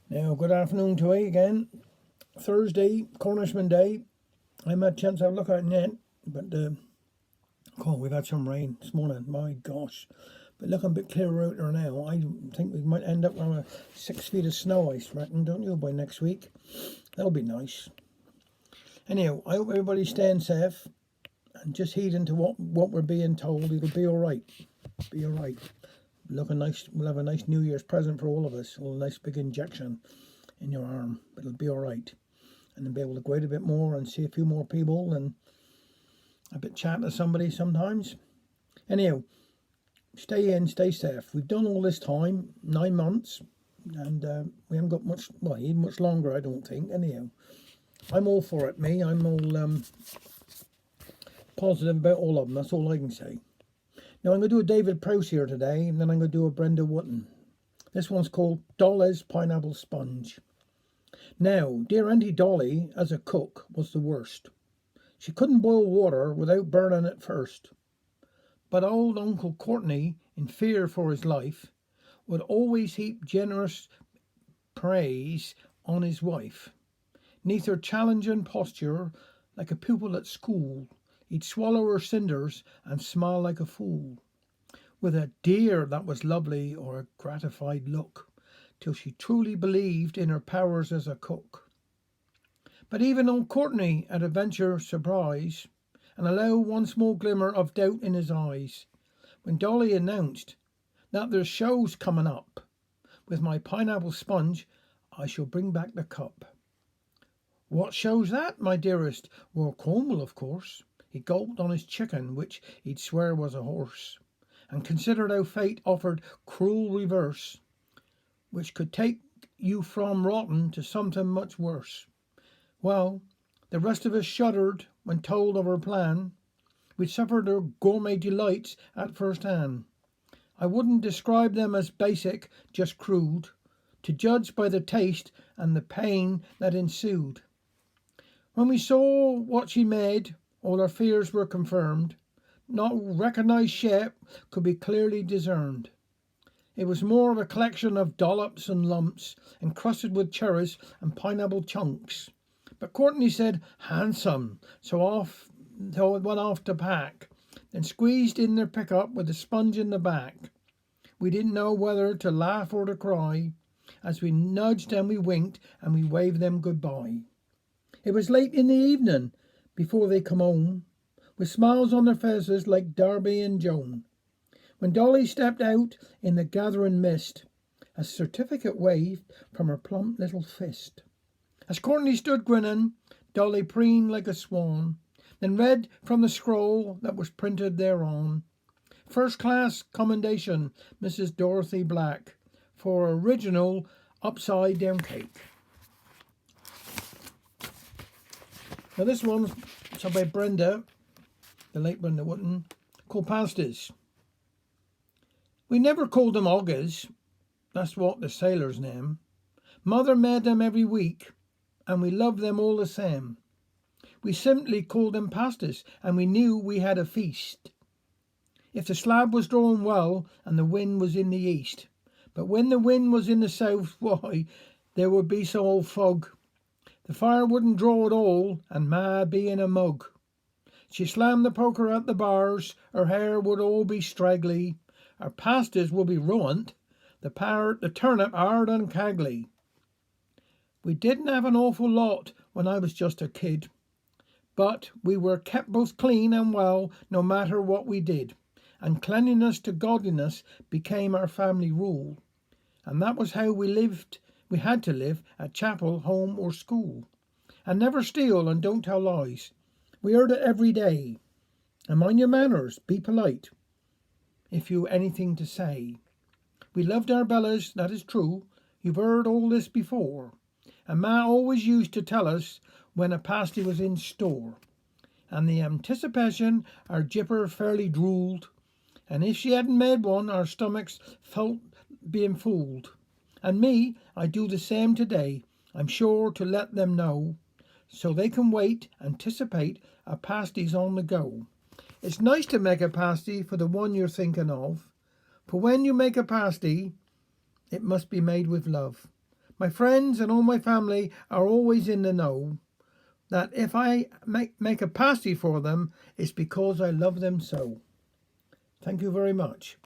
Now, good afternoon to you again. Thursday, Cornishman Day. I haven't had a chance to have a look at it yet, but we've had some rain this morning. My gosh. But looking a bit clearer out there now. I think we might end up with 6 feet of snow ice, reckon, don't you, by next week? That'll be nice. Anyhow, I hope everybody's staying safe and just heeding to what we're being told. It'll be all right. Be all right. Looking nice. We'll have a nice New Year's present for all of us. A nice big injection in your arm, but it'll be all right. And then be able to go out a bit more and see a few more people and a bit chat to somebody sometimes. Anyhow, stay in, stay safe. We've done all this time, 9 months, and we haven't got much, well, even much longer, I don't think. Anyhow, I'm all for it, me. I'm all positive about all of them. That's all I can say. Now, I'm going to do a David Prowse here today, and then I'm going to do a Brenda Wotton. This one's called Dolly's Pineapple Sponge. Now, dear Auntie Dolly, as a cook, was the worst. She couldn't boil water without burning it first. But old Uncle Courtney, in fear for his life, would always heap generous praise on his wife. Neath her challenging posture, like a pupil at school, he'd swallow her cinders and smile like a fool, with a dear that was lovely or a gratified look, till she truly believed in her powers as a cook. But even old Courtney at a venture surprise, and allow one small glimmer of doubt in his eyes, when Dolly announced that there's shows coming up. With my pineapple sponge, I shall bring back the cup. What show's that, my dearest? Well, Cornwall, of course. He gulped on his chicken, which he'd swear was a horse, and considered how fate offered cruel reverse, which could take you from rotten to something much worse. Well, the rest of us shuddered when told of her plan. We'd suffered her gourmet delights at first hand. I wouldn't describe them as basic, just crude, to judge by the taste and the pain that ensued. When we saw what she made, all our fears were confirmed. No recognised shape could be clearly discerned. It was more of a collection of dollops and lumps, encrusted with cherries and pineapple chunks. But Courtney said, handsome, so it went off to pack, then squeezed in their pickup with a sponge in the back. We didn't know whether to laugh or to cry, as we nudged and we winked and we waved them goodbye. It was late in the evening before they come home, with smiles on their faces like Darby and Joan, when Dolly stepped out in the gathering mist, a certificate waved from her plump little fist. As Courtney stood grinning, Dolly preened like a swan, then read from the scroll that was printed thereon, First class commendation, Mrs. Dorothy Black, for original upside down cake. Now this one's by Brenda, the late Brenda Wotton, called pasties. We never called them oggers, that's what the sailors name. Mother made them every week, and we loved them all the same. We simply called them pasties, and we knew we had a feast. If the slab was drawing well, and the wind was in the east. But when the wind was in the south, why, there would be some old fog. The fire wouldn't draw at all, and ma be in a mug. She slammed the poker at the bars, her hair would all be straggly, our pasties would be ruined, the turnip hard and caggly. We didn't have an awful lot when I was just a kid, but we were kept both clean and well no matter what we did, and cleanliness to godliness became our family rule, and that was how we lived. We had to live at chapel, home or school, and never steal and don't tell lies. We heard it every day. And mind your manners, be polite, if you anything to say. We loved our Bellas, that is true. You've heard all this before. And ma always used to tell us when a pasty was in store. And the anticipation, our jipper fairly drooled. And if she hadn't made one, our stomachs felt being fooled. And me, I do the same today. I'm sure to let them know, so they can wait, anticipate a pasty's on the go. It's nice to make a pasty for the one you're thinking of. For when you make a pasty, it must be made with love. My friends and all my family are always in the know that if I make a pasty for them, it's because I love them so. Thank you very much.